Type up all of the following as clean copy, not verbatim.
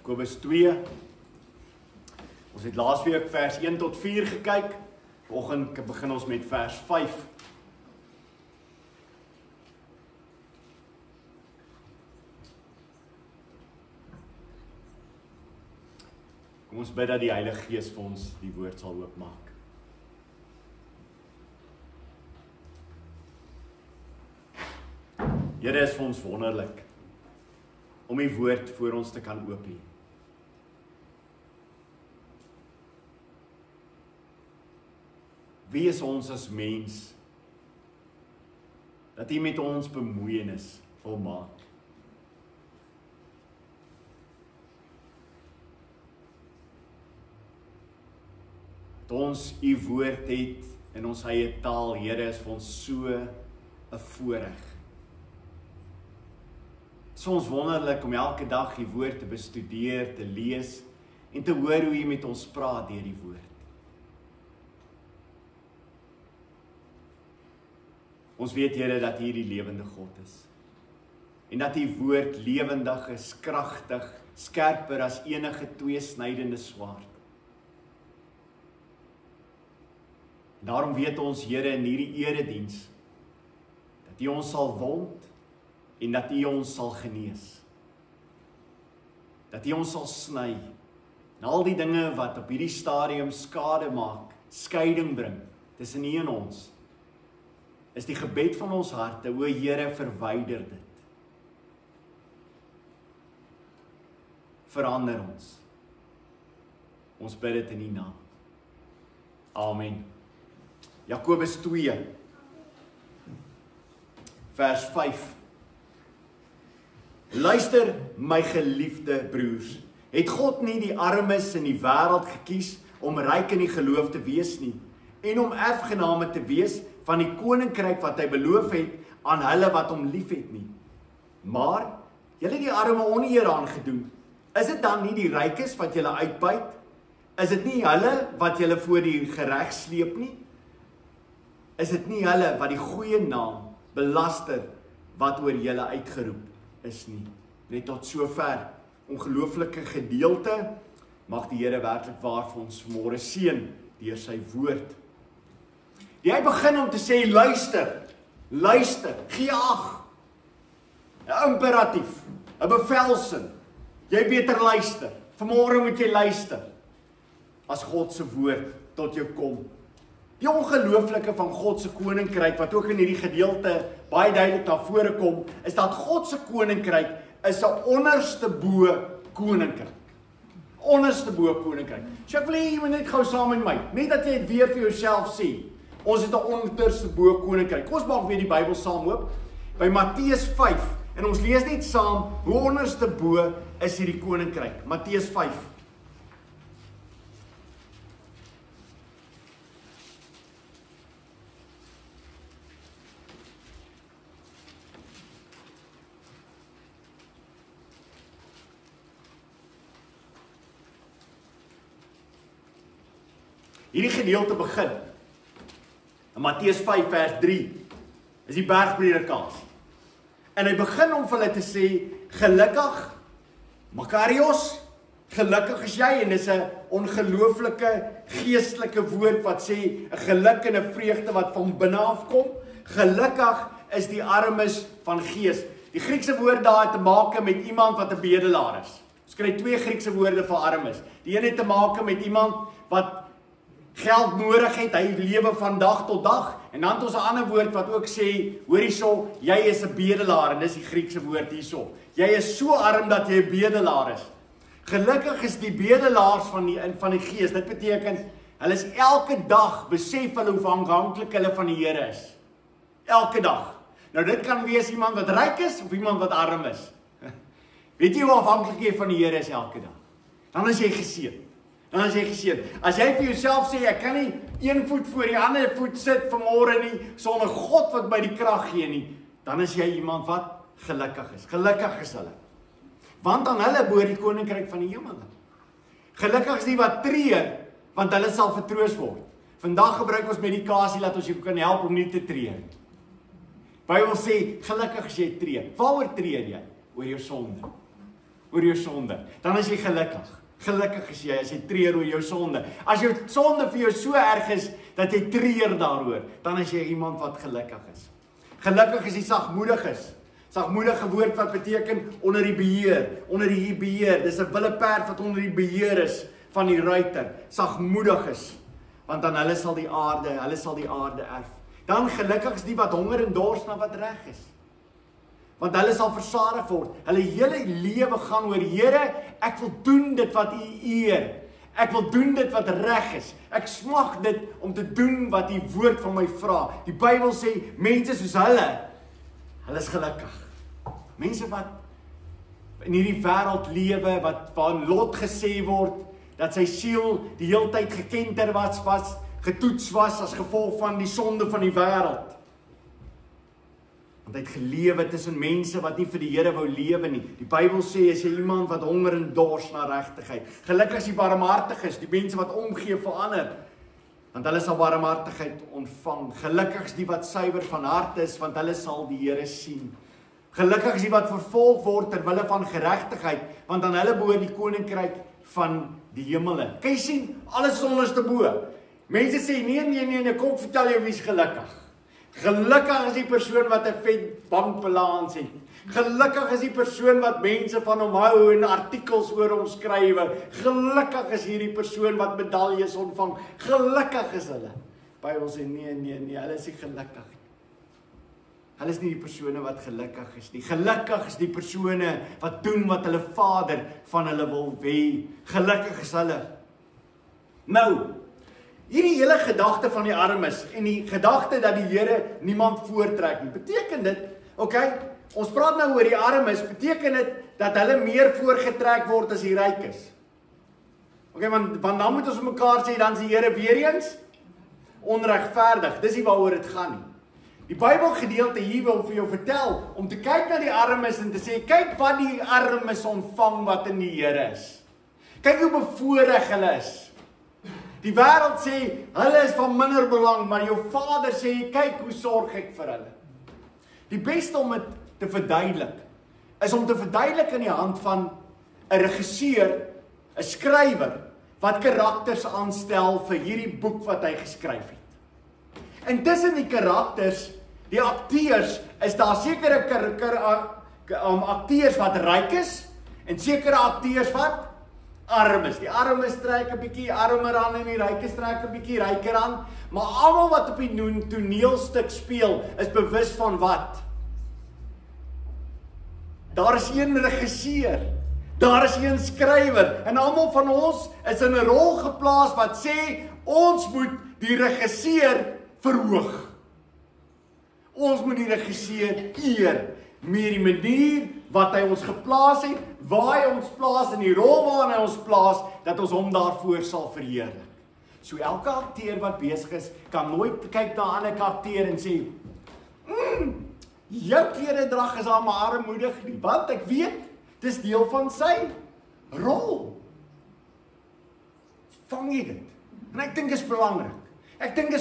Jakobus 2. Ons het laasweek vers 1 tot 4 gekyk. Vanoggend begin ons met vers 5. Kom ons bid dat die Heilige Gees vir ons die woord sal oopmaak. Here, is vir ons wonderlik om die woord voor ons te kan oop hê. Wie is ons as mens dat U met ons bemoeienis wil maak? Dat ons U woord het in ons eie taal, Here, is vir ons so 'n voorreg. Het is vir ons wonderlik om elke dag die woord te bestudeer, te lees en te hoor hoe U met ons praat deur die woord. Ons weet, Here, dat U die lewende God is en dat U woord lewendig is, kragtig, skerper as enige tweesnydende swaard. Daarom weet ons, Here, in hierdie erediens dat U ons sal wond en dat U ons sal genees. Dat U ons sal sny. En al die dinge wat op hierdie stadium skade maak, skeiding bring tussen U en ons, is die gebed van ons harte, o Here, verwyder dit. Verander ons. Ons bid dit in U naam. Amen. Jakobus 2, vers 5. Luister, my geliefde broers, het God nie die armes in die wêreld gekies om ryk in die geloof te wees nie, en om erfgename te wees van die koninkryk wat hy beloof het aan hulle wat hom liefhet nie. Maar julle het die arme oneer aangedoen. Is dit dan nie die rykes wat julle uitbuit? Is dit nie hulle wat julle voor die gereg sleep nie? Is dit nie hulle wat die goeie naam belaster wat oor julle uitgeroep is nie? Net tot sover. Ongelooflike gedeelte. Mag die Here werklik waar vir ons vanmôre seën deur sy woord. Hy begin om te sê, luister, luister, gee ag. 'n imperatief, 'n bevelsin. Jy beter luister. Vanmôre moet jy luister. As God se woord tot jou kom. Die ongelooflike van God se koninkryk, wat ook in hierdie gedeelte baie duidelik na vore kom, is dat God se koninkryk is 'n onderste bo koninkryk. Onderste bo koninkryk. So ek wil hê jy moet net gou saam met my, net dat jy dit weer vir jouself sê. Ons het 'n onderste bo koninkryk. Ons maak weer die Bybel saam oop by Matteus 5 en ons lees net saam hoe onderste bo is hierdie koninkryk. Matteus 5. Hierdie gedeelte begin in Matteus 5 vers 3 is die bergpredikasie. En hy begin om vir hulle te sê, gelukkig, Makarios, gelukkig is jy, en dis 'n ongelooflike geestelike woord wat sê 'n geluk en 'n vreugde wat van binne af kom. Gelukkig is die armes van gees. Die Griekse woord daar het te maak met iemand wat 'n bedelaar is. Ons kry twee Griekse woorde vir armes. Die een het te maak met iemand wat geld nodig het, hy lewe van dag tot dag, en dan het ons 'n ander woord wat ook sê, hoor hierso, jy is 'n bedelaar, en dis die Griekse woord hierso. Jy is so arm dat jy 'n bedelaar is. Gelukkig is die bedelaars van die gees, dit beteken, hulle is elke dag, besef hulle hoe afhanklik hulle van die Here is. Elke dag. Nou dit kan wees iemand wat ryk is, of iemand wat arm is. Weet jy hoe afhanklik jy van die Here is elke dag? Dan is jy geseën. As jy vir jouself sê, ek kan nie een voet voor die ander voet sit vanmôre nie, sonder God wat my die krag gee nie, dan is jy iemand wat gelukkig is. Gelukkig is hulle. Want aan hulle behoort die koninkryk van die hemel. Gelukkig is die wat tree, want hulle sal vertroos word. Vandag gebruik ons medikasie dat ons jou kan help om nie te tree. Bybel sê, gelukkig as jy tree. Waaroor tree jy? Oor jou sonde. oor jou sonde, dan is jy gelukkig. Gelukkig is jy as jy treur oor jou sonde. As jou sonde vir jou so erg is, dat jy treur daaroor, dan is jy iemand wat gelukkig is. Gelukkig is die sagmoediges. Sagmoedige woord wat beteken onder die beheer. Dis 'n wille perd wat onder die beheer is van die ruiter. Sagmoedig is, want dan hulle sal die aarde erf. Dan gelukkig is die wat honger en dors na wat reg is. Want hulle sal versadig word. Hulle hele lewe gaan oor, Here, ek wil doen dit wat U eer. Ek wil doen dit wat reg is. Ek smag dit om te doen wat U woord van my vra. Die Bybel sê, mense soos hulle is gelukkig. Mense wat in hierdie wêreld lewe, waar Lot gesê word, dat sy siel die heeltyd gekenter was, getoets was as gevolg van die sonde van die wêreld. Want hy het gelewe tussen mense wat nie vir die Here wou lewe nie. Die Bybel sê, as jy iemand wat honger en dors na regtigheid. Gelukkig is die barmhartiges, die mense wat omgee vir ander, want hulle sal barmhartigheid ontvang. Gelukkig is die wat suiwer van hart is, want hulle sal die Here sien. Gelukkig is die wat vervolg word ter wille van geregtigheid, want aan hulle behoort die koninkryk van die hemele. Kan jy sien, alles is onderste bo. Mense sê, nee, kom vertel jou wie's gelukkig. Gelukkig is die persoon wat 'n vet bankbalans het. Gelukkig is die persoon wat mense van hom hou en artikels oor hom skrywe. Gelukkig is hierdie persoon wat medaljes ontvang. Gelukkig is hulle. Die Bybel sê, nee, hulle is nie gelukkig. Hulle is nie die persone wat gelukkig is nie. Gelukkig is die persone wat doen wat hulle Vader van hulle wil hê. Gelukkig is hulle. Nou, hierdie hele gedagte van die armes en die gedagte dat die Here niemand voortrek nie, beteken dit, ons praat nou oor die armes, beteken dit dat hulle meer voorgetrek word as die rykes. Want dan moet ons mekaar sê, dan is die Here weer eens onregverdig. Dis nie waaroor dit gaan nie. Die Bybelgedeelte hier wil vir jou vertel, om te kyk na die armes en te sê, kyk wat die armes ontvang wat in die Here is. Kyk hoe bevoorreg hulle is. Die wêreld sê, hulle is van minder belang, maar jou Vader sê, kyk hoe sorg ek vir hulle. Die beste om dit te verduidelik, is om te verduidelik in die hand van 'n regisseur, 'n skrywer, wat karakters aanstel vir hierdie boek wat hy geskryf het. En tussen die karakters, die akteurs, is daar sekere akteurs wat ryk is, en sekere akteurs wat arm is. Die armes trek 'n bietjie armer aan en die rykes trek 'n bietjie ryker aan, maar almal wat op die toneelstuk speel, is bewus van wat? Daar is een regisseur, daar is een skrywer, en almal van ons is in 'n rol geplaas wat sê, ons moet die regisseur verhoog. Ons moet die regisseur eer, met die manier wat hy ons geplaas het, waar hy ons plaas, in die rol waarin hy ons plaas, dat ons hom daarvoor sal verheerlik. So elke akteur wat besig is, kan nooit kyk na 'n ander akteur en sê, jou kleredrag is al maar armoedig nie, want ek weet, dis deel van sy rol. Vang jy dit? En ek dink dit is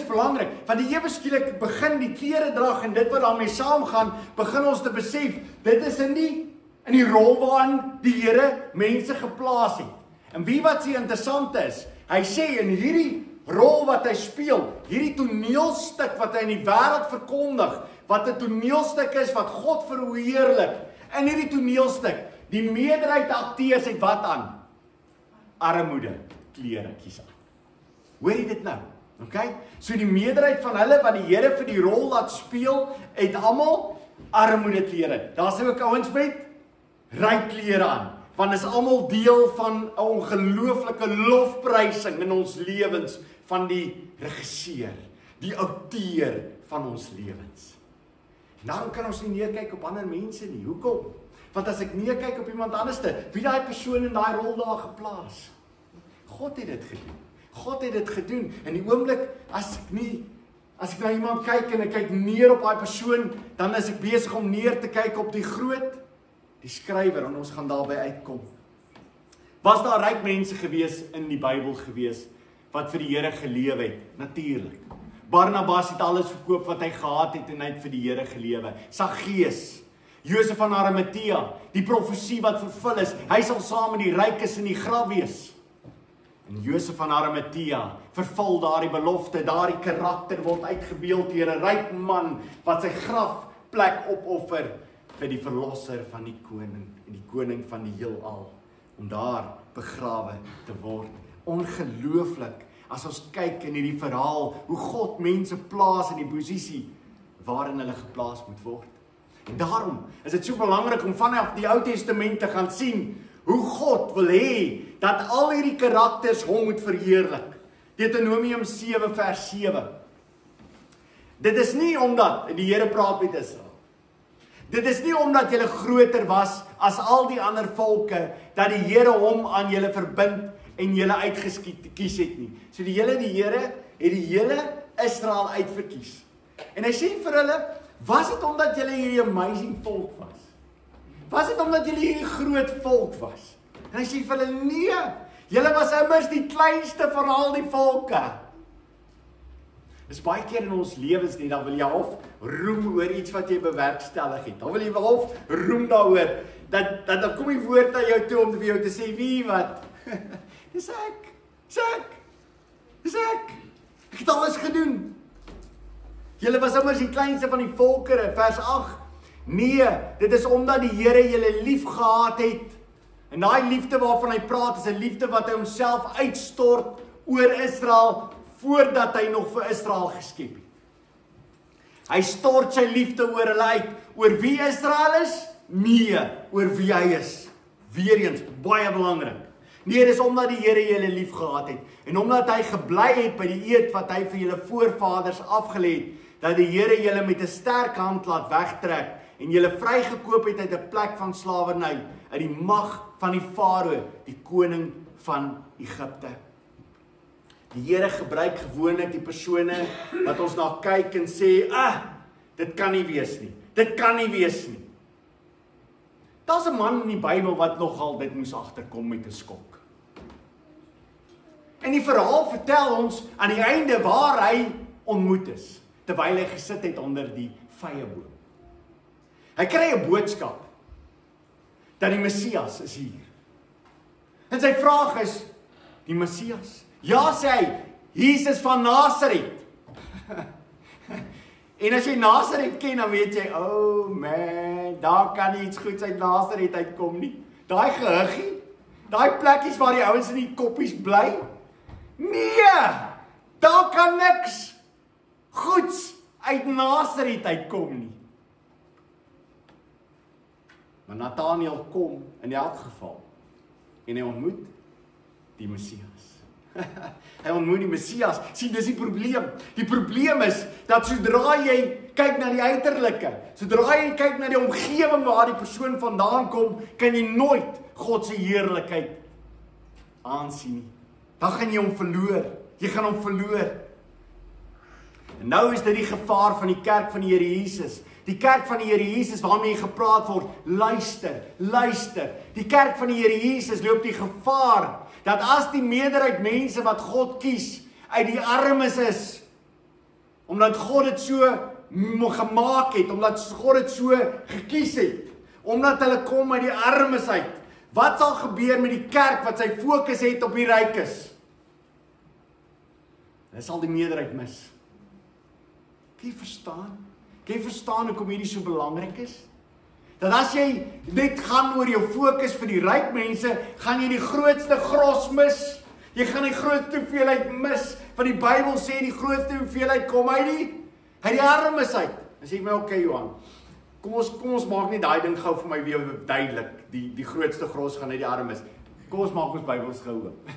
belangrik. Want die ewe skielik begin die kleredrag en dit wat daarmee saamgaan, begin ons te besef, dit is in die rol waarin die Here mense geplaas het. En wie wat so interessant is, hy sê in hierdie rol wat hy speel, hierdie toneelstuk wat hy in die wêreld verkondig, wat 'n toneelstuk is wat God verheerlik, in hierdie toneelstuk, die meerderheid akteurs het wat aan? Armoede kleretjies aan. Hoor jy dit nou? So die meerderheid van hulle wat die Here vir die rol laat speel, het almal armoede klere. Daar's ook ouens met ryk klere aan, want is almal deel van 'n ongelooflike lofprysing in ons lewens van die regisseur, die outeur van ons lewens. Dan kan ons nie neerkyk op ander mense nie. Hoekom? Want as ek neerkyk op iemand anderste, wie daai persoon in daai rol daar geplaas? God het dit gedoen. God het dit gedoen. In die oomblik as ek na iemand kyk en ek kyk neer op daai persoon, dan is ek besig om neer te kyk op die skrywer, en ons gaan daarby uitkom. Was daar ryk mense gewees in die Bybel gewees wat vir die Here gelewe het? Natuurlik. Barnabas het alles verkoop wat hy gehad het en hy het vir die Here gelewe. Saggeus Josef van Arimatea, die profesie wat vervul is, hy sal saam met die rykes in die graf wees. En Josef van Arimatea vervul daardie belofte, daardie karakter word uitgebeeld deur 'n ryk man wat sy grafplek opoffer vir die verlosser van die koning en die koning van die heelal, om daar begrawe te word. Ongelooflik, as ons kyk in hierdie verhaal, hoe God mense plaas in die posisie waarin hulle geplaas moet word. En daarom is dit so belangrik om vanaf die Ou Testament te gaan sien hoe God wil hê dat al hierdie karakters hom moet verheerlik. Deuteronomium 7 vers 7. Dit is nie omdat die Here praat met Israel. Dit is nie omdat julle groter was as al die ander volke dat die Here hom aan julle verbind en julle uitgekies het nie. So die Here het die hele Israel uitverkies. En hy sê vir hulle, was dit omdat julle hierdie amazing volk was? Was dit omdat julle hierdie groot volk was? En hy sê vir hulle, nee, julle was immers die kleinste van al die volke. Dis baie keer in ons lewens nie, dan wil jy half roem oor iets wat jy bewerkstellig het. Dan wil jy half roem daaroor, dat dan kom die woord na jou toe om vir jou te sê, wie wat? Dis ek. Ek het alles gedoen. Julle was immers die kleinste van die volkere, vers 8. Nee, dit is omdat die Here julle lief gehad het. En daai liefde waarvan hy praat, is 'n liefde wat hy homself uitstort oor Israel, voordat hy nog vir Israel geskep het. Hy stort sy liefde oor hulle uit. Oor wie Israel is? Nee, oor wie hy is. Weereens, baie belangrik. Nee, dis omdat die Here julle lief gehad het. En omdat hy gebly het by die eed wat hy vir julle voorvaders afgelê het, dat die Here julle met 'n sterk hand laat wegtrek en julle vrygekoop het uit 'n plek van slawerny, uit die mag van die Farao, die koning van Egipte. Die Here gebruik gewoonlik die persone wat ons na kyk en sê, dit kan nie wees nie. Dit kan nie wees nie. Daar's 'n man in die Bybel wat nogal dit moes agterkom met 'n skok. En die verhaal vertel ons aan die einde waar hy ontmoet is, terwyl hy gesit het onder die vyeboom. Hy kry 'n boodskap dat die Messias is hier. En sy vraag is, die Messias? Ja, sê hy, Jesus van Nasaret. En as jy Nasaret ken, dan weet jy, oh man, daar kan nie iets goeds uit Nasaret uitkom nie. Daai gehuggie, daai plekkies waar die ouens in die koppies bly. Nee, daar kan niks goeds uit Nasaret uitkom nie. Maar Nathanael kom in elk geval en hy ontmoet die Messias. Hy ontmoet die Messias. Sien, dis die probleem. Die probleem is dat sodra jy kyk na die uiterlike, sodra jy kyk na die omgewing waar die persoon vandaan kom, kan jy nooit God se heerlikheid aansien nie. Dan gaan jy hom verloor. Jy gaan hom verloor. En nou is dit die gevaar van die kerk van die Here Jesus. Die kerk van die Here Jesus waarmee gepraat word, luister. Die kerk van die Here Jesus loop die gevaar dat as die meerderheid mense wat God kies uit die armes is, omdat God dit so gemaak het, omdat God dit so gekies het, omdat hulle kom uit die armes uit, wat sal gebeur met die kerk wat sy fokus het op die rykes? Hulle sal die meerderheid mis. Kan jy verstaan? Kan jy verstaan hoekom hierdie so belangrik is? Dat as jy net gaan oor jou fokus vir die ryk mense, gaan jy die grootste gros mis. Jy gaan die grootste hoeveelheid mis, want die Bybel sê die grootste hoeveelheid kom uit die armes uit. Dan sê ek my, okay Johan, kom ons maak net daai ding gou vir my weer duidelik. Die grootste gros gaan uit die armes. Kom ons maak ons Bybels gou oop.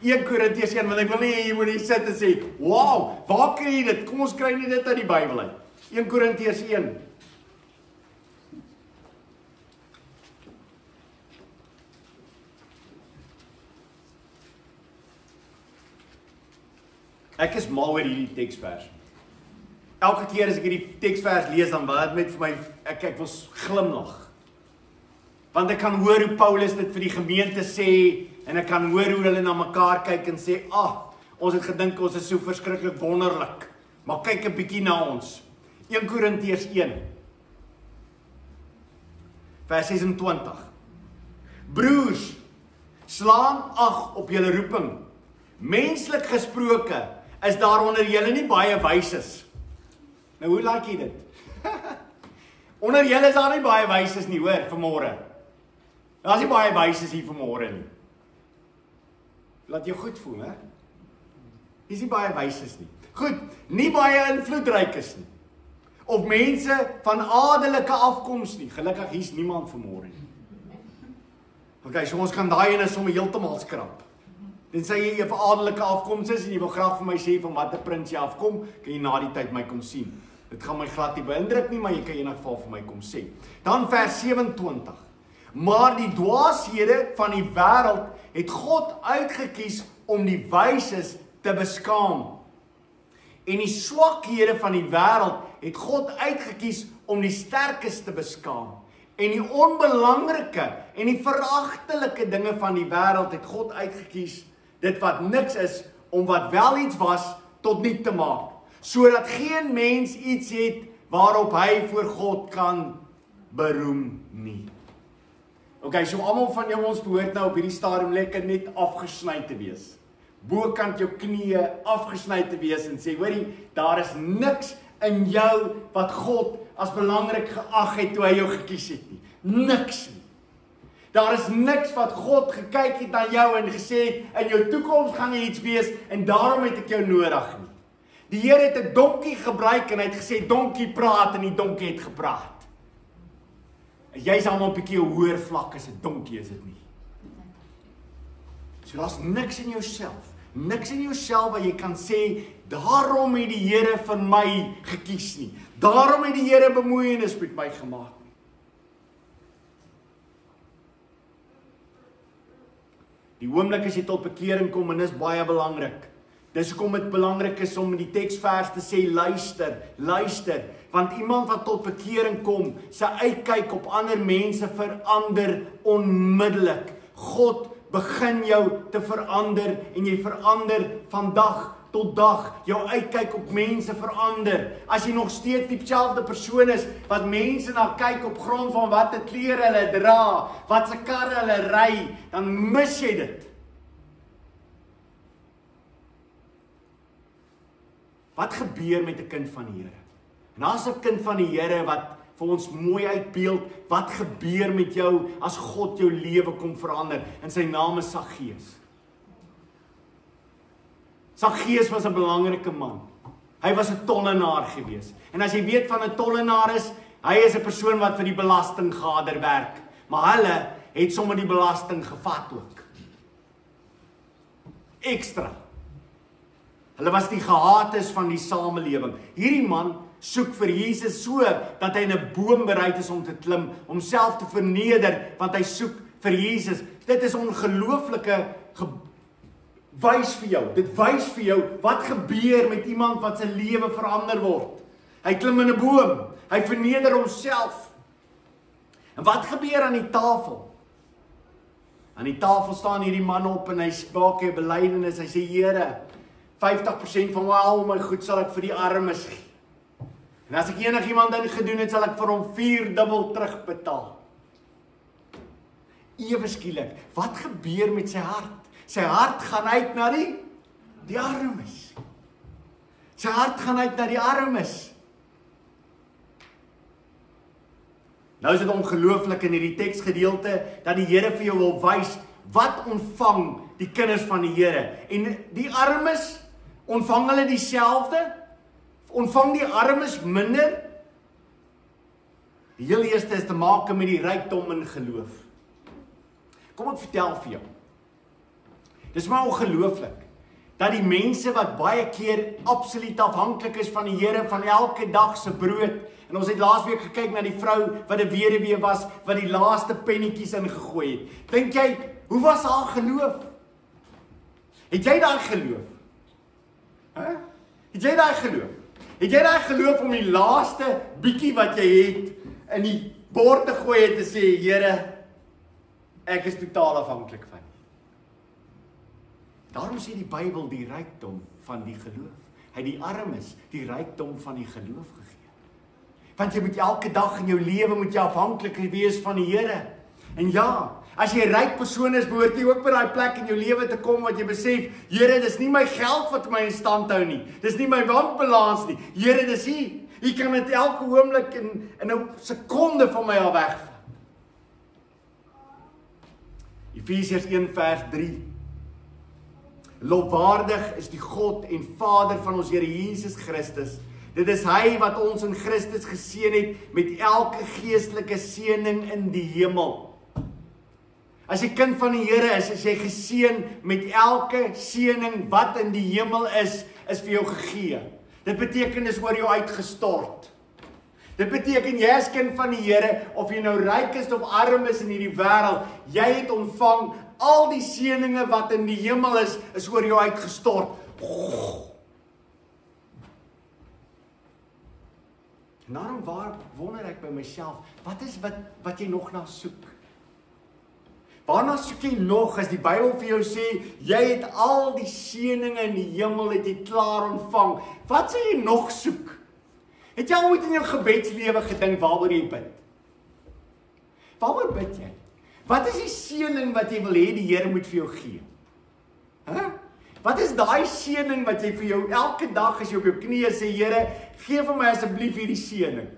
1 Korintiërs 1, want ek wil nie jy moet nie sit en sê, wow, waar kry jy dit? Kom ons kry nie dit uit die Bybel uit. 1 Korintiërs 1. Ek is mal oor hierdie teksvers. Elke keer as ek hierdie teksvers lees, dan wat met vir my, ek wil glimlag. Want ek kan hoor hoe Paulus dit vir die gemeente sê, en ek kan hoor hoe hulle na mekaar kyk en sê, ons het gedink ons is so verskriklik wonderlik, maar kyk 'n bietjie na ons. 1 Korintiërs 1. vers 26. Broers, slaan ag op julle roeping. Menslik gesproke is daar onder julle nie baie wyses. Nou hoe like jy dit? Onder julle is daar nie baie wyses nie, hoor, vanmôre. Daar is nie baie wyses hier vanmôre nie. Laat jou goed voel, hè? Hier is nie baie wyses nie. Goed, nie baie invloedrykes nie. Of mense van adelike afkoms nie. Gelukkig hier's niemand vanmôre nie. Okay, so ons kan daai ene sommer heeltemal skrap. Tensy jy van adelike afkoms is en jy wil graag vir my sê van watter prins jy afkom, kan jy na die tyd my kom sien. Dit gaan my glad nie beïndruk nie, maar jy kan in 'n geval vir my kom sê. Dan vers 27. Maar die dwaashede van die wêreld het God uitgekies om die wyses te beskaam. En die swakhede van die wêreld het God uitgekies om die sterkes te beskaam. En die onbelangrike en die veragtelike dinge van die wêreld het God uitgekies, dit wat niks is, om wat wel iets was, tot niet te maak. Sodat geen mens iets het, waarop hy voor God kan beroem nie. Okay, so almal van jou ons behoort nou op hierdie stadium lekker net afgesny te wees. Bokant jou knieë afgesny te wees en sê, hoorie, daar is niks in jou wat God as belangrik geag het toe hy jou gekies het nie. Niks nie. Daar is niks wat God gekyk het na jou en gesê het, in jou toekoms gaan jy iets wees en daarom het ek jou nodig nie. Die Here het 'n donkie gebruik en hy het gesê, donkie praat en die donkie het gepraat. Jy's almal 'n bietjie hoër vlak as 'n donkie, is dit nie? So daar's niks in jouself. Niks in jouself wat jy kan sê, daarom het die Here van my gekies nie. Daarom het die Here bemoeienis met my gemaak nie. Die oomblik as jy tot bekering kom, en dis baie belangrik. Dis hoekom dit belangrik is om in die teksvers te sê, luister, luister. Want iemand wat tot bekering kom, sy uitkyk op ander mense verander onmiddellik. God begin jou te verander en jy verander van dag tot dag. Jou uitkyk op mense verander. As jy nog steeds dieselfde persoon is wat mense na kyk op grond van watter klere hulle dra, wat se karre hulle ry, dan mis jy dit. Wat gebeur met 'n kind van die Here? En as 'n kind van die Here wat vir ons mooi uitbeeld, wat gebeur met jou as God jou lewe kom verander? En sy naam is Saggeus. Saggeus was 'n belangrike man. Hy was 'n tollenaar gewees. En as jy weet van 'n tollenaar is, hy is 'n persoon wat vir die belastinggader werk. Maar hulle het sommer die belasting gevat ook. Ekstra. Hulle was die gehaates van die samelewing. Hierdie man soek vir Jesus so, dat hy in 'n boom bereid is om te klim, homself te verneder, want hy soek vir Jesus. Dit is ongelooflike wys vir jou. Dit wys vir jou, wat gebeur met iemand wat sy lewe verander word. Hy klim in 'n boom, hy verneder homself. En wat gebeur aan die tafel? Aan die tafel staan hierdie man op en hy maak 'n belydenis, hy sê, Here, 50% van al my goed sal ek vir die armes gee. En as ek enigiemand ding gedoen het, sal ek vir hom 4-dubbel terugbetaal. Ewe skielik, wat gebeur met sy hart? Sy hart gaan uit na die armes. Sy hart gaan uit na die armes. Nou is dit ongelooflik in hierdie teksgedeelte, dat die Here vir jou wil wys, wat ontvang die kinders van die Here. En die armes, ontvang hulle dieselfde? Ontvang die armes minder? Die heel eerste is te maak met die rykdom in geloof. Kom ek vertel vir jou. Dis maar ongelooflik, dat die mense wat baie keer absoluut afhanklik is van die Here, van elke dag se brood, en ons het laasweek gekyk na die vrou wat 'n weduwee was, wat die laaste pennetjies ingegooi het. Dink jy, hoe was haar geloof? Het jy daai geloof? Het jy daai geloof? Het jy daai geloof om die laaste bietjie wat jy het in die bord te gooi en te sê, Here, ek is totaal afhanklik van U. Daarom sê die Bybel die rykdom van die geloof. Hy het die armes die rykdom van die geloof gegee. Want jy moet elke dag in jou lewe moet jy afhanklik wees van die Here. En ja, as jy 'n ryk persoon is, behoort jy ook by daai plek in jou lewe te kom wat jy besef, Here, dis nie my geld wat my in stand hou nie. Dis nie my bankbalans nie. Here, dis U. U kan dit elke oomblik in 'n sekonde van my af wegvat. Efesiërs 1 vers 3. Lofwaardig is die God en Vader van ons Here Jesus Christus. Dit is Hy wat ons in Christus geseën het met elke geestelike seëning in die hemel. As jy kind van die Here is jy geseën met elke seëning wat in die hemel is vir jou gegee. Dit beteken dis oor jou uitgestort. Dit beteken jy as kind van die Here, of jy nou ryk is of arm is in hierdie wêreld, jy het ontvang al die seëninge wat in die hemel is oor jou uitgestort. En daarom wonder ek by myself, wat is wat jy nog na soek? Waarna soek jy nog as die Bybel vir jou sê, jy het al die seëninge in die hemel het jy klaar ontvang. Wat sal jy nog soek? Het jy al ooit in jou gebedslewe gedink waaroor jy bid? Waaroor bid jy? Wat is die seëning wat jy wil hê die Here moet vir jou gee? Wat is daai seëning wat jy vir jou elke dag as jy op jou knieë sê, Here, gee vir my asseblief hierdie seëning?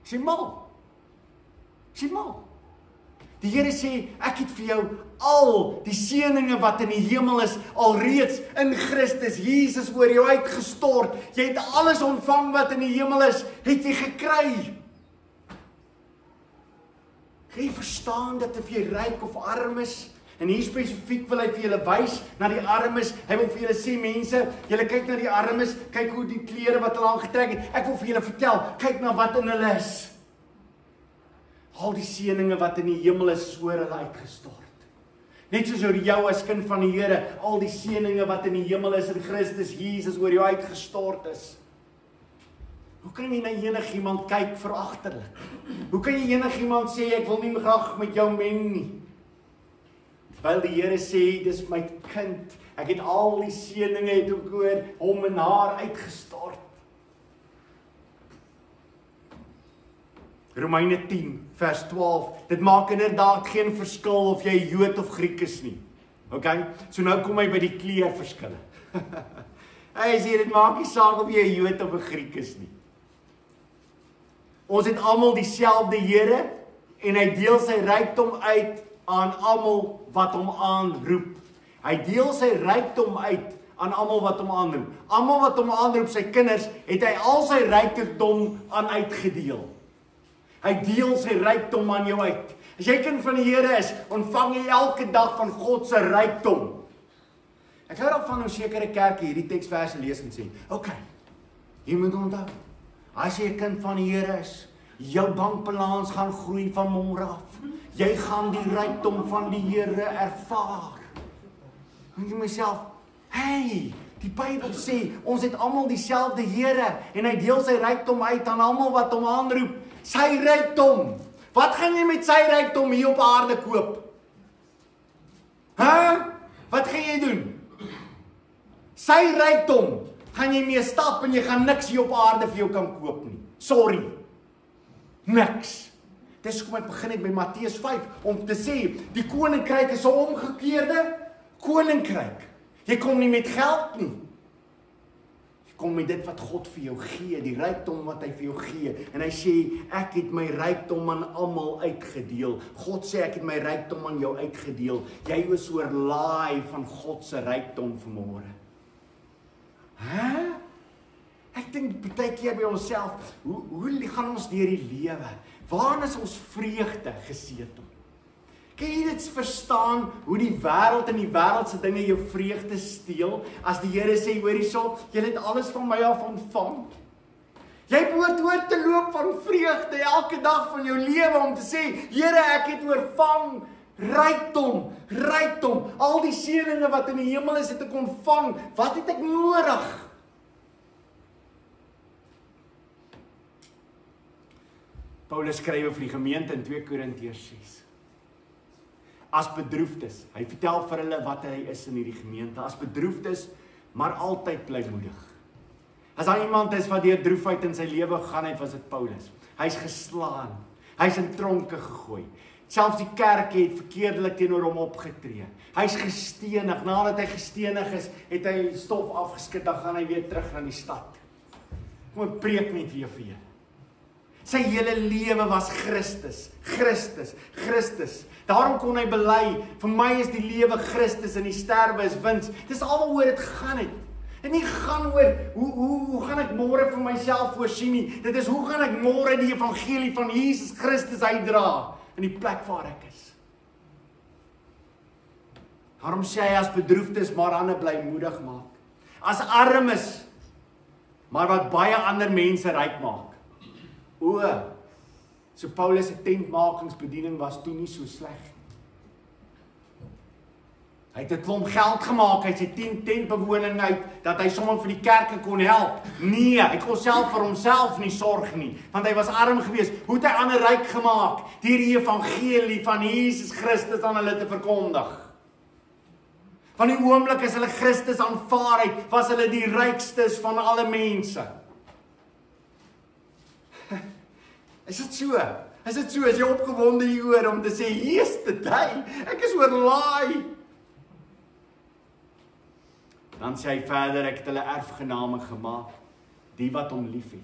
Sê mal. Sê mal. Die Here sê, ek het vir jou al die seëninge wat in die hemel is, alreeds in Christus Jesus oor jou uitgestort. Jy het alles ontvang wat in die hemel is, het jy gekry. Kan jy verstaan dat of jy ryk of arm is? En hier spesifiek wil hy vir julle wys na die armes. Hy wil vir julle sê, mense, julle kyk na die armes, kyk hoe die klere wat hulle aangetrek het. Ek wil vir julle vertel, kyk na wat in hulle is. Al die seëninge wat in die hemel is oor hulle uitgestort. Net soos oor jou as kind van die Here, al die seëninge wat in die hemel is in Christus Jesus oor jou uitgestort is. Hoe kan jy na enigiemand kyk veragterlik? Hoe kan jy enigiemand sê, ek wil nie graag met jou meng nie? Terwyl die Here sê, dis my kind, ek het al die seëninge het ook oor hom en haar uitgestort. Romeine 10 vers 12, dit maak inderdaad geen verskil of jy Jood of Griek is nie. Okay? So nou kom hy by die kleurverskille. Hy sê, dit maak nie saak of jy 'n Jood of 'n Griek is nie. Ons het almal dieselfde Here en hy deel sy rykdom uit aan almal wat hom aanroep. Hy deel sy rykdom uit aan almal wat hom aanroep. Almal wat hom aanroep, sy kinders, het hy al sy rykdom aan uitgedeel. Hy deel sy rykdom aan jou uit. As jy kind van die Here is, ontvang jy elke dag van God se rykdom. Ek hou daarvan hoe sekere kerke hierdie teksverse lees en sê, okay, jy moet onthou, as jy 'n kind van die Here is, jou bankbalans gaan groei van môre af. Jy gaan die rykdom van die Here ervaar. En jy myself, hey, die Bybel sê, ons het almal dieselfde Here, en hy deel sy rykdom uit aan almal wat hom aanroep. Sy rykdom. Wat gaan jy met sy rykdom hier op aarde koop? Wat gaan jy doen? Sy rykdom gaan jy mee stap en jy gaan niks hier op aarde vir jou kan koop nie. Sorry. Niks. Dis kom ek begin het by Matteus 5 om te sê, die koninkryk is 'n omgekeerde koninkryk. Jy kom nie met geld nie. Kom met dit wat God vir jou gee, die rykdom wat hy vir jou gee. En hy sê, ek het my rykdom aan almal uitgedeel. God sê, ek het my rykdom aan jou uitgedeel. Jy is oorlaai van God se rykdom vanmôre. Ek dink baie keer by onsself, hoe gaan ons deur die lewe? Waar is ons vreugde gesetel? Kan jy dit verstaan, hoe die wêreld en die wêreldse dinge jou vreugde steel, as die Here sê, hoor hierso, jy het alles van my af ontvang. Jy behoort te loop van vreugde elke dag van jou lewe, om te sê, Here, ek het oorvang rykdom, al die seëninge wat in die hemel is, het ek ontvang, wat het ek nodig? Paulus skryf vir die gemeente in 2 Korintiërs 6. As bedroefdes, hy vertel vir hulle wat hy is in hierdie gemeente, as bedroefdes, maar altyd blymoedig. As daar iemand is wat deur droefheid in sy lewe gaan het, was dit Paulus. Hy's geslaan. Hy's in tronke gegooi. Selfs die kerk het verkeerdelik teenoor hom opgetree. Hy's gestenig. Nadat hy gestenig is, het hy stof afgeskit, dan gaan hy weer terug na die stad. Kom ek preek net weer vir julle. Sy hele lewe was Christus. Christus. Daarom kon hy bely, vir my is die lewe Christus en die sterwe is wins. Dis alwaaroor dit gaan het. En nie gaan oor, hoe gaan ek môre vir myself voorsien nie. Dit is, hoe gaan ek môre die evangelie van Jesus Christus uitdra in die plek waar ek is. Daarom sê hy, as bedroefdes, maar ander blymoedig maak. As armes, maar wat baie ander mense ryk maak. So Paulus se tentmakingsbediening was toe nie so sleg. Hy het 'n klomp geld gemaak, hy het sy tentbewoning uit, dat hy sommer vir die kerke kon help. Nee, hy kon self vir homself nie sorg nie, want hy was arm geweest. Hoe het hy ander ryk gemaak? Deur die evangelie van Jesus Christus aan hulle te verkondig. Van die oomblik as hulle Christus aanvaar het, was hulle die rykstes van alle mense. Is dit so? Is jy opgewonde hieroor om te sê, yes, dit hy, ek is oorlaai. Dan sê hy verder, ek het hulle erfgename gemaak. Die wat hom liefhet,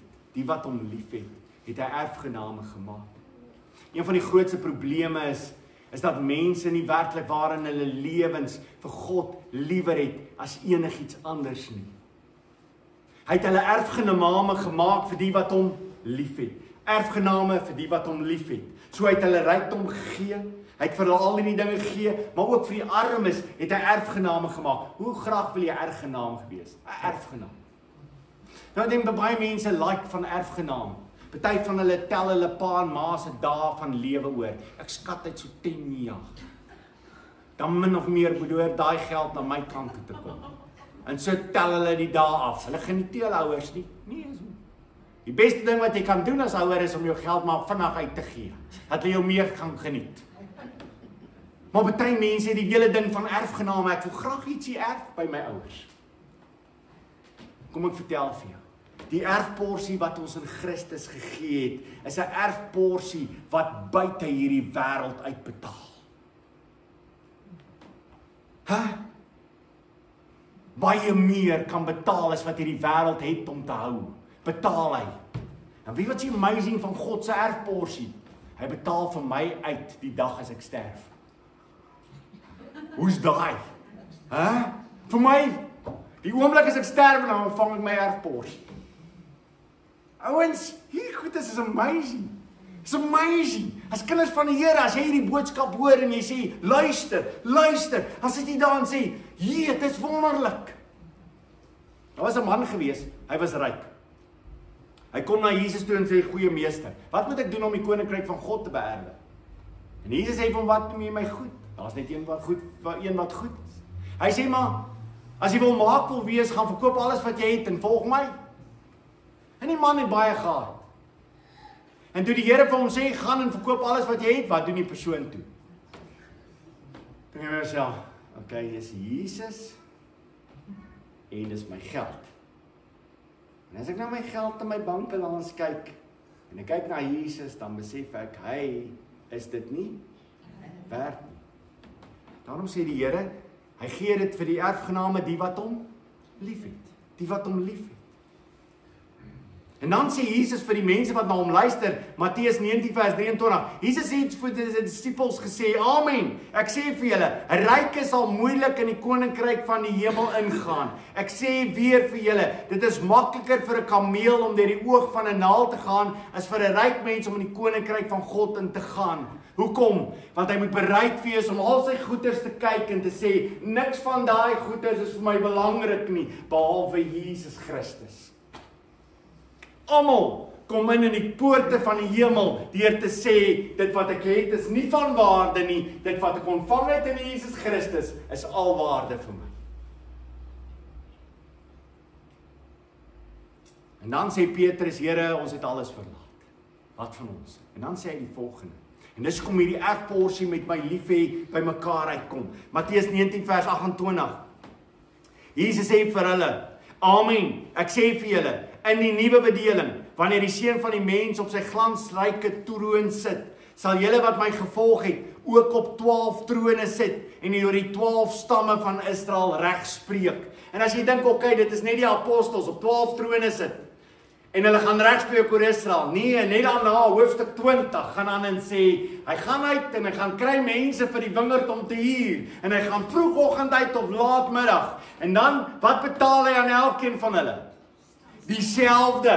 het hy erfgename gemaak. Een van die grootste probleme is dat mense nie werklik waar in hulle lewens vir God liewer het as enigiets anders nie. Hy het hulle erfgename gemaak vir die wat hom liefhet. Erfgename vir die wat hom liefhet. So hy het hulle rykdom gegee, hy het vir hulle al die dinge gegee, maar ook vir die armes het hy erfgename gemaak. Hoe graag wil jy erfgenaam gewees? 'n Erfgenaam. Nou denk baie mense like van erfgenaam. Party van hulle tel hulle pa en ma se dae van lewe oor. Ek skat uit so 10 jaar. Dan min of meer behoort daai geld na my kant toe te kom. En so tel hulle die dae af. Hulle geniet hulle ouers nie. Nee, so. Die beste ding wat jy kan doen as ouer is om jou geld maar vinnig uit te gee. Dat jy jou meer gaan geniet. Maar baie mense het die hele ding van erfgename. Ek wil graag ietsie erf by my ouers. Kom ek vertel vir jou. Die erfporsie wat ons in Christus gegee het, is 'n erfporsie wat buite hierdie wêreld uitbetaal. Baie meer kan betaal as wat hierdie wêreld het om te hou. Betaal hy. En wie wat die amazing van God se erfporsie? Hy betaal vir my uit die dag as ek sterf. Hoe's daai? Vir my, die oomblik as ek sterf, dan ontvang ek my erfporsie. Ouens, hier goed is amazing. It's amazing. As kinders van die Here, as jy hierdie boodskap hoor en jy sê, luister, dan sit jy daar en sê, dit is wonderlik. Daar was 'n man gewees, hy was ryk. Hy kom na Jesus toe en sê, goeie meester, wat moet ek doen om die koninkryk van God te beerwe? En Jesus sê van, wat noem jy my goed? Daar's net een wat goed is. Hy sê maar, as jy volmaak wil wees, gaan verkoop alles wat jy het en volg my. En die man het baie gehad. En toe die Here vir hom sê, gaan en verkoop alles wat jy het, wat doen die persoon toe? Dink jy myself, okay, is Jesus en dis my geld. En as ek nou my geld in my bankbalans kyk, en ek kyk na Jesus, dan besef ek, hy is dit nie werd nie. Daarom sê die Here, hy gee dit vir die erfgename, die wat hom liefhet. En dan sê Jesus vir die mense wat na hom luister, Matteus 19 vers 23, Jesus het vir die disippels gesê, amen, ek sê vir julle, 'n ryke sal moeilik in die koninkryk van die hemel ingaan. Ek sê weer vir julle, dit is makliker vir 'n kameel om deur die oog van 'n naald te gaan, as vir 'n ryk mens om in die koninkryk van God in te gaan. Hoekom? Want hy moet bereid wees om al sy goeders te kyk en te sê, niks van daai goeders is vir my belangrik nie, behalwe Jesus Christus. Almal kom in die poorte van die hemel deur te sê, dit wat ek het is nie van waarde nie, dit wat ek ontvang het in Jesus Christus is al waarde vir my. En dan sê Petrus, Here, ons het alles verlaat. Wat van ons? En dan sê hy die volgende. En dis kom hierdie erfporsie met my liefhê by mekaar uitkom. Matteus 19 vers 28. Jesus sê vir hulle, Amen. Ek sê vir julle, in die nuwe bedeling, wanneer die Seun van die mens op sy glansryke troon sit, sal julle wat my gevolg het, ook op 12 trone sit en oor die 12 stamme van Israel reg spreek. En as jy dink, okay, dit is net die apostels op 12 trone sit, en hulle gaan regspreek oor Israel. Nee, net daarna, hoofstuk 20, gaan aan en sê, hy gaan uit en hy gaan kry mense vir die wingerd om te huur, en hy gaan vroegoggend uit of laatmiddag, en dan, wat betaal hy aan elkeen van hulle? Dieselfde.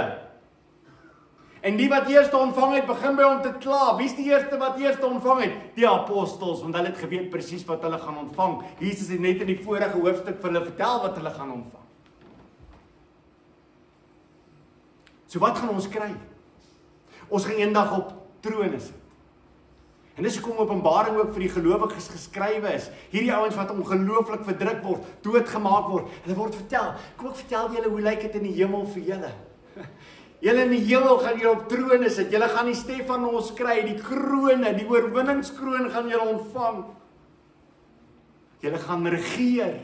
En die wat eerste ontvang het, begin by hom te kla. Wie is die eerste wat eerste ontvang het? Die apostels, want hulle het geweet presies wat hulle gaan ontvang. Jesus het net in die vorige hoofstuk vir hulle vertel wat hulle gaan ontvang. So wat gaan ons kry? Ons gaan eendag op trone sit. En dis hoekom Openbaring ook vir die gelowiges geskrywe is. Hierdie ouens wat ongelooflik verdruk word, doodgemaak word. Hulle word vertel, kom ek vertel julle hoe lyk dit in die hemel vir julle. Julle in die hemel gaan julle op trone sit. Julle gaan die Stefanos kry, die krone, die oorwinningskroon gaan julle ontvang. Julle gaan regeer.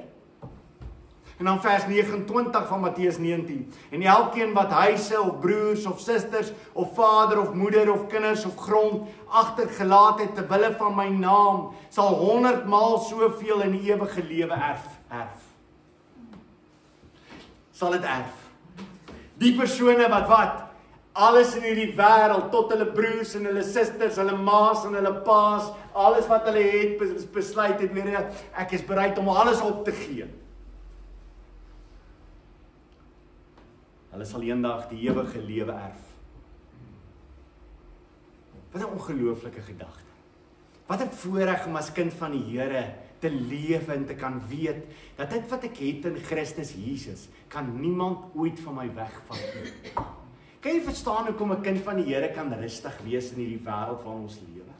En dan vers 29 van Matteus 19. En elkeen wat huise of broers of susters of vader of moeder of kinders of grond agtergelaat het ter wille van my naam, sal 100 maal soveel in die ewige lewe erf. Sal dit erf. Die persone wat alles in hierdie wêreld, tot hulle broers en hulle susters, hulle maas en hulle paas, alles wat hulle het, besluit het weer, ek is bereid om alles op te gee. Hulle sal eendag die ewige lewe erf. Wat 'n ongelooflike gedagte. Wat 'n voorreg om as kind van die Here te leef en te kan weet, dat dit wat ek het in Christus Jesus, kan niemand ooit van my wegvat nie. Kan jy verstaan hoekom 'n kind van die Here kan rustig wees in hierdie wêreld van ons lewe?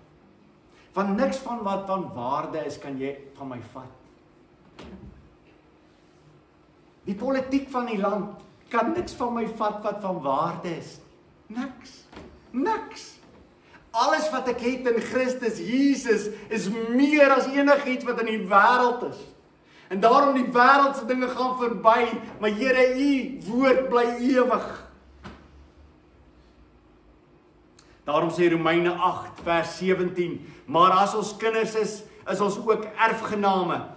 Want niks van wat van waarde is, kan jy van my vat. Die politiek van die land kan niks van my vat wat van waarde is. Niks. Alles wat ek het in Christus Jesus is meer as enigiets wat in die wêreld is. En daarom die wêreldse dinge gaan verby, maar Here, U woord bly ewig. Daarom sê Romeine 8 vers 17, maar as ons kinders is ons ook erfgename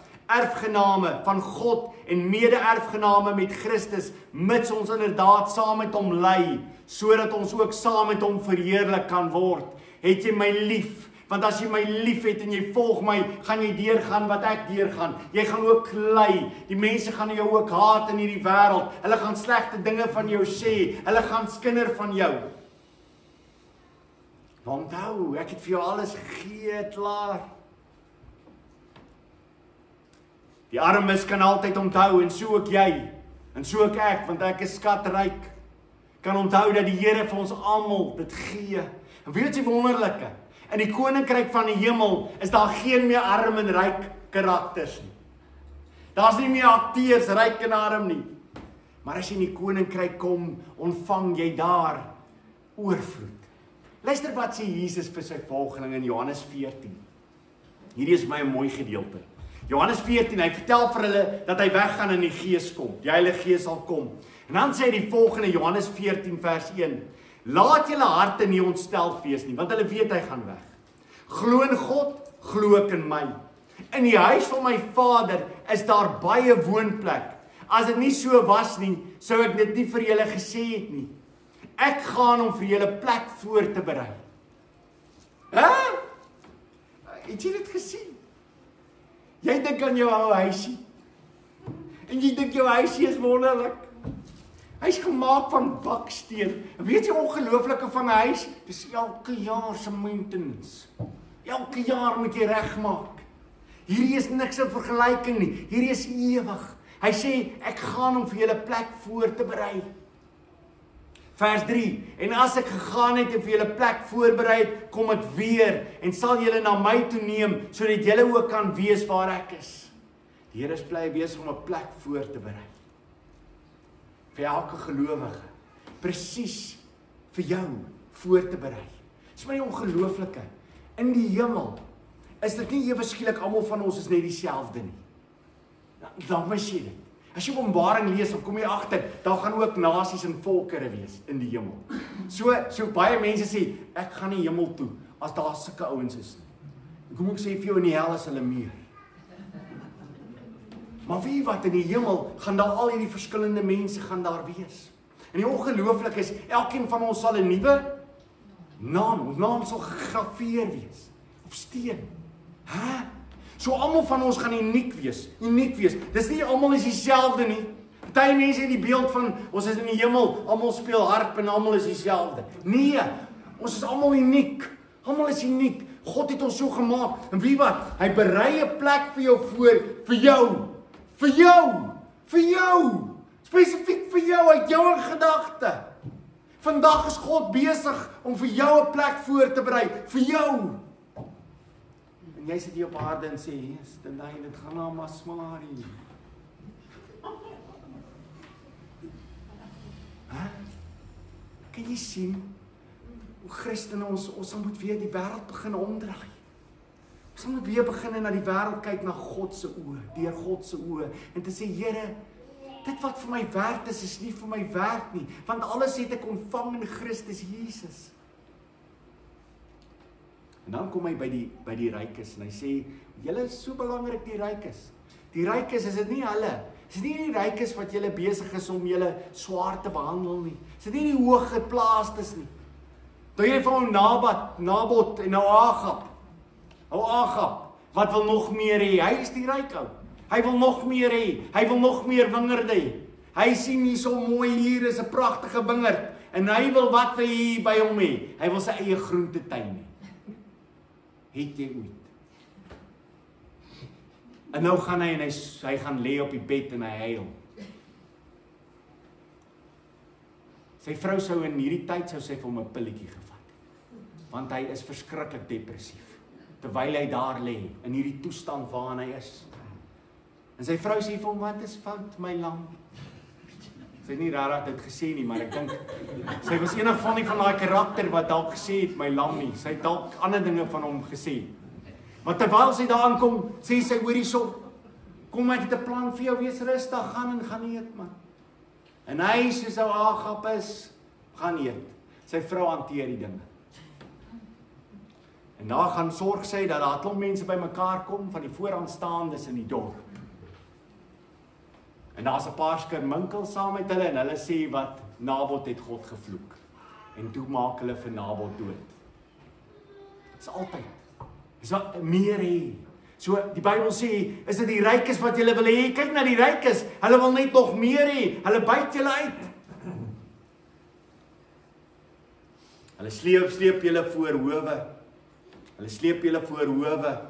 van God en mede-erfgename met Christus, mits ons inderdaad saam met hom ly, sodat ons ook saam met hom verheerlik kan word. Het jy my lief? Want as jy my lief het en jy volg my, gaan jy deurgaan wat ek deurgaan. Jy gaan ook ly. Die mense gaan jou ook haat in hierdie wêreld. Hulle gaan slegte dinge van jou sê. Hulle gaan skinder van jou. Maar onthou, ek het vir jou alles gegee, klaar. Die armes kan altyd onthou, en so ook jy, en so ook ek, want ek is skatryk, kan onthou dat die Here vir ons almal dit gee. En weet jy wonderlike, in die koninkryk van die hemel is daar geen meer arm en ryk karakters nie. Daar's nie meer akteurs, ryk en arm nie. Maar as jy in die koninkryk kom, ontvang jy daar oorvloed. Luister wat sê Jesus vir sy volgelinge in Johannes 14. Hierdie is my 'n mooi gedeelte. Johannes 14, hy vertel vir hulle dat hy weggaan en die Gees kom. Die Heilige Gees sal kom. En dan sê hy die volgende, Johannes 14 vers 1. Laat julle harte nie ontsteld wees nie, want hulle weet hy gaan weg. Glo in God, glo ook in my. In die huis van my Vader is daar baie woonplek. As dit nie so was nie, sou ek dit nie vir julle gesê het nie. Ek gaan om vir julle plek voor te berei. Het jy dit gesien? Jy dink aan jou ou huisie. En jy dink jou huisie is wonderlik. Hy's gemaak van baksteen. En weet jy ongelooflike van 'n huis? Dis elke jaar se maintenance. Elke jaar moet jy regmaak. Hierdie is niks in vergelyking nie. Hierdie is ewig. Hy sê, ek gaan om vir julle plek voor te berei. Vers 3, en as ek gegaan het en vir julle plek voorberei het, kom ek weer en sal julle na my toe neem, sodat julle ook kan wees waar ek is. Die Here is bly besig om 'n plek voor te berei. Vir elke gelowige, presies vir jou voor te berei. Dis my ongelooflike. In die hemel is dit nie ewe skielik almal van ons is net dieselfde nie. Dan mis jy dit. As jy Openbaring lees, dan kom jy agter, daar gaan ook nasies en volkere wees in die hemel. So baie mense sê, ek gaan nie hemel toe, as daar sulke ouens is nie. Kom ek sê vir jou, in die hel is hulle meer. Maar wie wat, in die hemel, gaan daar al hierdie verskillende mense gaan daar wees. En die ongelooflik is, elkeen van ons sal 'n nuwe naam, ons naam sal gegraveer wees, op steen. So almal van ons gaan uniek wees. Dis nie almal is dieselfde nie. Party mense het die beeld van, ons is in die hemel, almal speel harp en almal is dieselfde. Nee, ons is almal uniek. Almal is uniek. God het ons so gemaak. En wie wat? Hy berei 'n plek vir jou voor, vir jou. Spesifiek vir jou, uit jou in gedagte. Vandag is God besig om vir jou 'n plek voor te berei, vir jou. En jy sit hier op aarde en sê, "Jesus, dit gaan nou maar smarie." Kan jy sien hoe Christene ons moet weer die wêreld begin omdraai. Ons moet weer begin na die wêreld kyk na God se oë, deur God se oë en te sê, Here, dit wat vir my werd is nie vir my werd nie, want alles het ek ontvang in Christus Jesus. En dan kom hy by die rykes en hy sê, julle is so belangrik, die rykes. Die rykes, is dit nie hulle? Is dit nie die rykes wat julle besig is om julle swaar te behandel nie? Is dit nie die hooggeplaastes nie? Toe jy van Nabot en Agab, wat wil nog meer hê? Hy is die ryk ou. Hy wil nog meer hê. Hy wil nog meer wingerde hê. Hy sien hier so mooi, hier is 'n pragtige wingerd en hy wil wat wil hy by hom hê? Hy wil sy eie groentetuin hê. Het jy ooit? En nou gaan hy en hy gaan lê op die bed en hy huil. Sy vrou sou in hierdie tyd sou sy vir hom 'n pilletjie gevat. Want hy is verskriklik depressief. Terwyl hy daar lê in hierdie toestand waarin hy is. En sy vrou sê vir hom, "Wat is fout, my lam?" Sy het nie regtig dit gesê nie, maar ek dink sy was enig van daai karakter wat dalk gesê het, "My lam" nie. Sy het dalk ander dinge van hom gesê. Maar terwyl sy daar aankom, sê sy, "Hoor hierso, kom ek het 'n plan vir jou, wees rustig, gaan eet man." En hy, soos ou Agab is, gaan eet. Sy vrou hanteer die dinge. En daar gaan sorg sy dat daar 'n klomp mense bymekaar kom van die vooraanstaandes in die dorp. En daar's 'n paar skerminkel saam met hulle en hulle sê wat Nabot het God gevloek. En toe maak hulle vir Nabot dood. Dis altyd. Dis wat meer hê. So die Bybel sê, is dit die rykes wat julle wil hê? Kyk na die rykes. Hulle wil net nog meer hê. Hulle byt julle uit. Hulle sleep julle voor howe. Hulle sleep julle voor howe.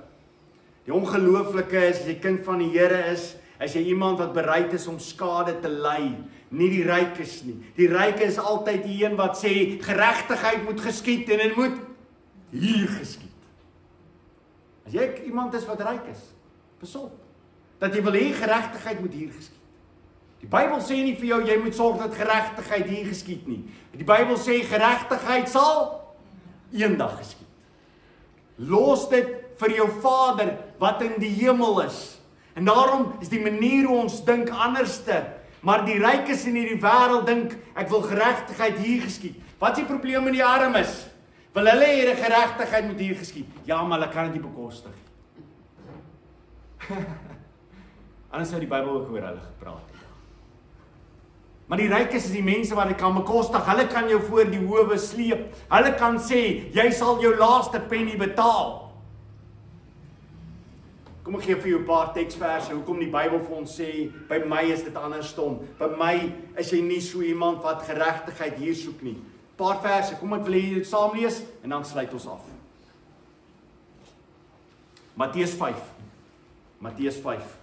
Die ongelooflike is, as jy kind van die Here is, as jy iemand wat bereid is om skade te ly, nie die rykes nie. Die ryke is altyd die een wat sê, geregtigheid moet geskied en dit moet hier geskied. As jy iemand is wat ryk is, pas op, dat jy wil hê geregtigheid moet hier geskied. Die Bybel sê nie vir jou, jy moet sorg dat geregtigheid hier geskied nie. Die Bybel sê, geregtigheid sal eendag geskied. Los dit vir jou Vader wat in die hemel is. En daarom is die manier hoe ons dink anderste. Maar die rykes in hierdie wêreld dink, ek wil geregtigheid hier geskied. Wat is die probleem met die armes? Wil hulle hê geregtigheid moet hier geskied? Ja, maar hulle kan dit nie bekostig. Anders sou die Bybel ook oor hulle gepraat het. Maar die rykes is die mense wat dit kan bekostig. Hulle kan jou voor die howe sleep. Hulle kan sê, jy sal jou laaste penny betaal. Kom ek gee vir jou 'n paar teksverse, hoekom die Bybel vir ons sê, by my is dit andersom. By my is jy nie so iemand wat geregtigheid hier soek nie. Paar verse, kom ek wil hê dit saam lees, en dan sluit ons af. Matteus 5. Matteus 5.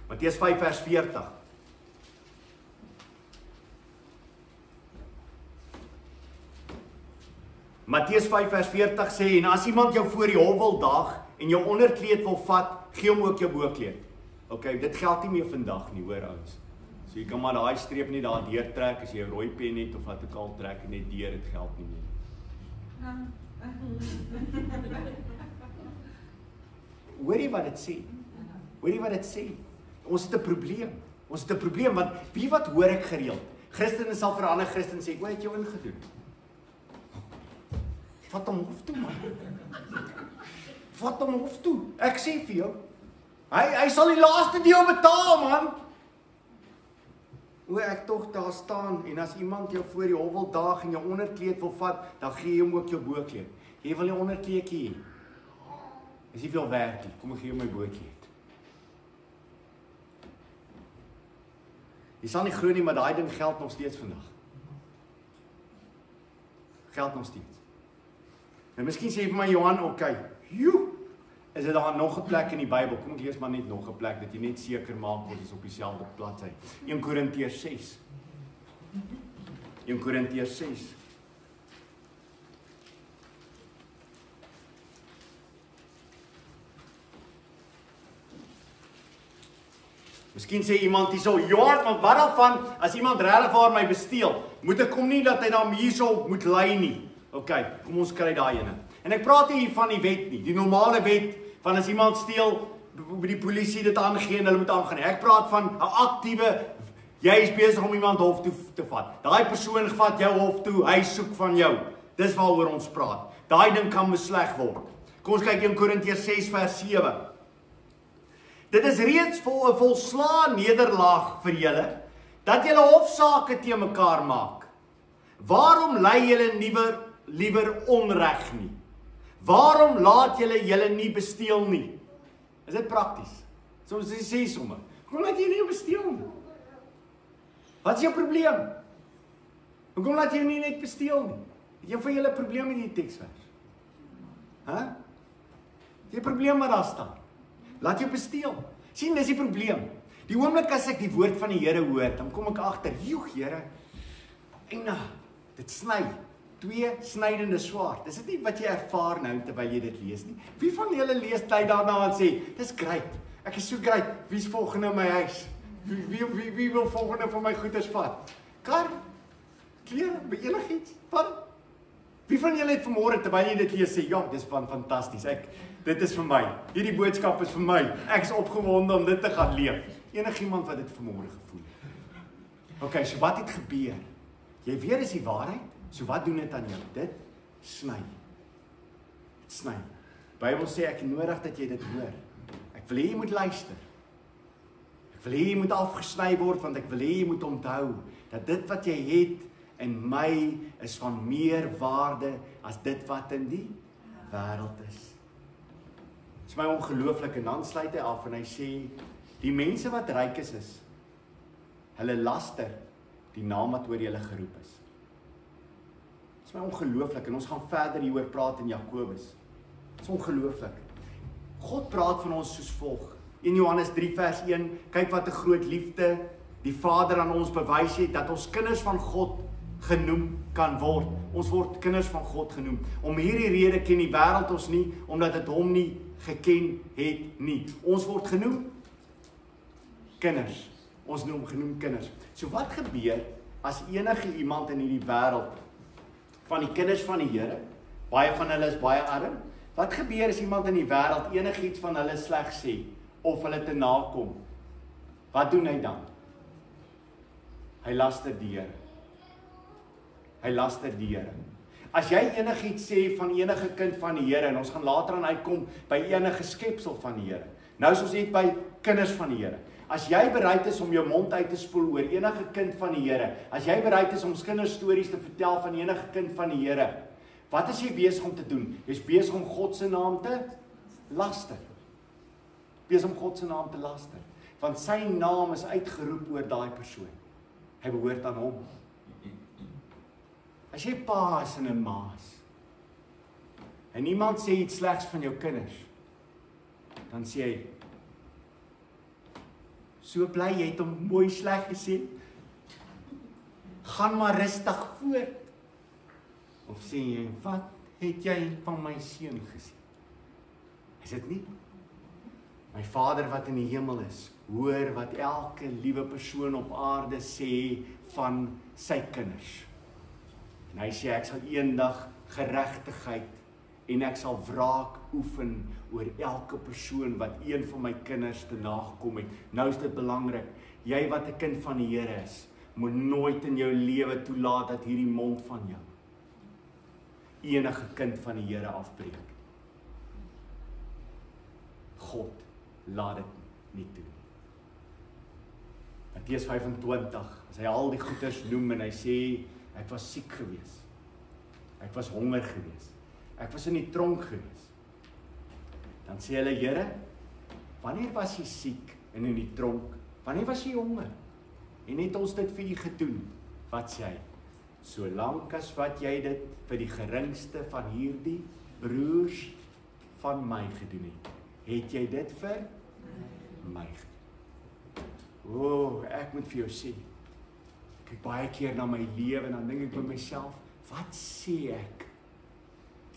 Matteus 5 vers 40. Matteus 5 vers 40 sê, en as iemand jou voor die hof wil daag, en jou onderkleed wil vat, gee hom ook jou bokleed. Ok, dit geld nie meer vandag nie, hoor ouens. So jy kan maar daai streep nie daar deur trek as jy 'n rooi pen het of wat ook al trek net deur, dit geld nie meer. Hoor jy wat dit sê? Hoor jy wat dit sê? Ons het 'n probleem. Ons het 'n probleem want wie wat hoor ek gereeld? Christene sal vir 'n ander Christen sê, "Hoe het jou ingedoen?" Vat hom hof toe, man. Vat hom hof toe. Ek sê vir jou, hy sal die laaste deel betaal, man. Hoe ek tog daar staan en as iemand jou voor die hof wil daag en jou onderkleed wil vat, dan gee jy hom ook jou bokleed. Jy wil jou onderkleedjie hê. Is nie veel werk nie. Kom ek gee jou my bokleed. Jy sal nie glo nie, maar daai ding geld nog steeds vandag. Geld nog steeds. En miskien sê jy vir my Johan, okay, is dit daar nog 'n plek in die Bybel? Kom ek lees maar net nog 'n plek, dat jy net seker maak ons is op dieselfde bladsy. 1 Korintiërs 6. 1 Korintiërs 6. Miskien sê iemand hierso, Johan, maar wat daarvan as iemand regtig waar my besteel? Moet ek kom nie dat hy dan hierso moet lei nie. Okay, kom ons kry daai ene. En ek praat nie hier van die wet nie, die normale wet van as iemand steel, by die polisie dit aangee en hulle moet aangaan. Ek praat van 'n aktiewe, jy is besig om iemand hof toe te vat. Daai persoon vat jou hof toe, hy soek van jou. Dis waaroor ons praat. Daai ding kan besleg word. Kom ons kyk in Korintiërs 6 vers 7. Dit is reeds 'n volslae nederlaag vir julle, dat julle hofsaake teen mekaar maak. Waarom lei julle liewer onreg nie? Waarom laat julle nie besteel nie? Is dit prakties? Soms sê sommer, hoekom laat jy nie besteel nie? Wat is jou probleem? Hoekom laat jy nie net besteel nie? Het jy vir julle probleem met die teksvers? Het jy probleem met daar staan? Laat jou besteel. Sien, dis die probleem. Die oomblik as ek die woord van die Here hoor, dan kom ek agter, joe Here, en dit sny. 2 snydende swaard. Dis dit nie wat jy ervaar nou terwyl jy dit lees nie. Wie van julle lees tyd daarna en sê, dis great. Ek is so great. Wie's volgende in my huis? Wie wil volgende van my goeders vat? Kar? Klere? Enigiets? Wat? Wie van julle het vanmôre terwyl jy dit lees sê, ja, dis fantasties. Dit is vir my. Hierdie boodskap is vir my. Ek is opgewonde om dit te gaan leef. Enigiemand wat dit vanmôre gevoel het. Okay, so wat het gebeur? Jy weet dis die waarheid. So wat doen dit aan jou? Dit sny. Dit sny. Die Bybel sê ek nodig dat jy dit hoor. Ek wil hê jy moet luister. Ek wil hê jy moet afgesny word want ek wil hê jy moet onthou dat dit wat jy het in my is van meer waarde as dit wat in die wêreld is. Dit is my ongelooflik en dan sluit hy af en hy sê die mense wat ryk is, hulle laster die naam wat oor julle geroep is. Dit is my ongelooflik en ons gaan verder hieroor praat in Jakobus. Dit is ongelooflik. God praat van ons soos volg. In Johannes 3 vers 1, kyk wat 'n groot liefde die Vader aan ons bewys het, dat ons kinders van God genoem kan word. Ons word kinders van God genoem. Om hierdie rede ken die wêreld ons nie, omdat dit hom nie geken het nie. Ons word genoem kinders. Ons genoem kinders. So wat gebeur as enige iemand in hierdie wêreld van die kinders van die Here, baie van hulle is baie arm, wat gebeur as iemand in die wêreld enigiets van hulle sleg sê, of hulle te nakom? Wat doen hy dan? Hy laster die Here. Hy laster die Here. As jy enigiets sê van enige kind van die Here, en ons gaan later aan uitkom by enige skepsel van die Here. Nou is ons net by kinders van die Here. As jy bereid is om jou mond uit te spoel oor enige kind van die Here, as jy bereid is om kinderstories te vertel van enige kind van die Here, wat is jy besig om te doen? Jy is besig om God se naam te laster. Besig om God se naam te laster. Want sy naam is uitgeroep oor daai persoon. Hy behoort aan hom. As jy pa is en 'n ma is, en niemand sê iets slegs van jou kinders, dan sê hy, so bly jy het hom mooi sleg gesê, gaan maar rustig voort. Of sê jy, wat het jy van my seun gesê? Is dit nie? My Vader wat in die hemel is, hoor wat elke liewe persoon op aarde sê van sy kinders. En hy sê, ek sal eendag geregtigheid en ek sal wraak oefen oor elke persoon wat een van my kinders te nagekom het. Nou is dit belangrik, jy wat 'n kind van die Here is, moet nooit in jou lewe toelaat dat hierdie mond van jou enige kind van die Here afbreek. God laat dit nie toe. Matteus 25, as hy al die goeders noem en hy sê, ek was siek gewees, ek was honger gewees, ek was in die tronk gewees. Dan sê hulle, Here, wanneer was jy siek en in die tronk? Wanneer was jy honger? En het ons dit vir u gedoen? Wat sê hy? Solank as wat jy dit vir die geringste van hierdie broers van my gedoen het jy dit vir my gedoen. Ek moet vir jou sê, kyk baie keer na my lewe en dan dink ek by myself, wat sê ek?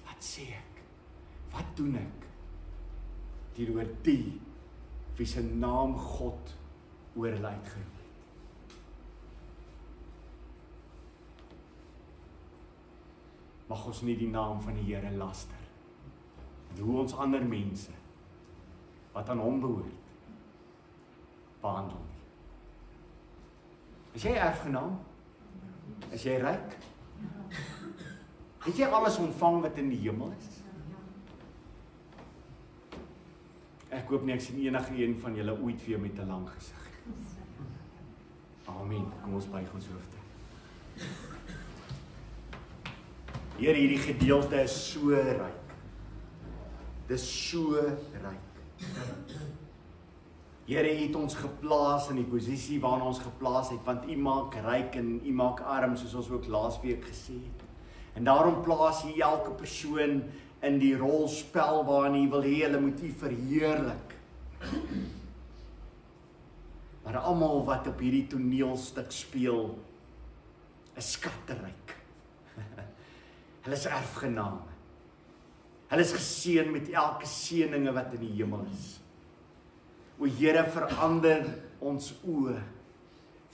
Wat sê ek? Wat doen ek? Teenoor die wie se naam God oor hulle uitgeroep het. Mag ons nie die naam van die Here laster. En hoe ons ander mense wat aan hom behoort behandel nie. Is jy erfgenaam? Is jy ryk? Het jy alles ontvang wat in die hemel is? Ek hoop nie ek sien enige een van julle ooit weer met 'n lang gesig. Amen. Kom ons buig ons hoofde. Here, hierdie gedeelte is so ryk. Dis so ryk. Here, U het ons geplaas in die posisie waarna ons geplaas het, want U maak ryk en U maak arm, soos ons ook laasweek gesê het. En daarom plaas U elke persoon in die rolspel waarin U wil hê hulle moet U verheerlik. Maar almal wat op hierdie toneelstuk speel, is skatryk. Hulle is erfgename. Hulle is geseën met elke seëninge wat in die hemel is. O Here, verander ons oë.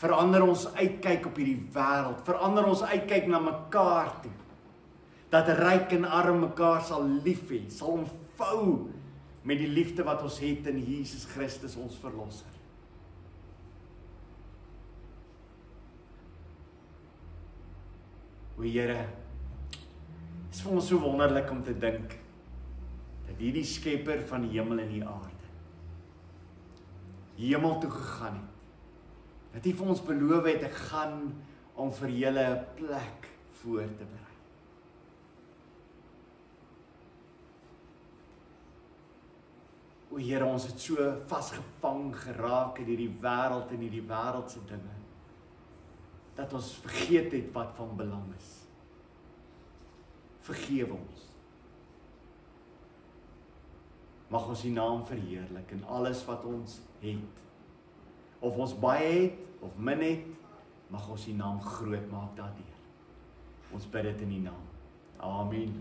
Verander ons uitkyk op hierdie wêreld. Verander ons uitkyk na mekaar toe. Dat ryk en arm mekaar sal lief hê, sal omvou met die liefde wat ons het in Jesus Christus ons verlosser. O Here, is vir ons so wonderlik om te dink dat hierdie skepper van die hemel en die aarde hemel toe gegaan het. Dat hy vir ons beloof het, ek gaan om vir julle 'n plek voor te berei. O Here, ons het so vasgevang geraak in hierdie wêreld en hierdie wêreldse dinge, dat ons vergeet het wat van belang is. Vergewe ons. Mag ons die naam verheerlik in alles wat ons het. Of ons baie het, of min het, mag ons die naam groot maak daardeur. Ons bid dit in die naam. Amen.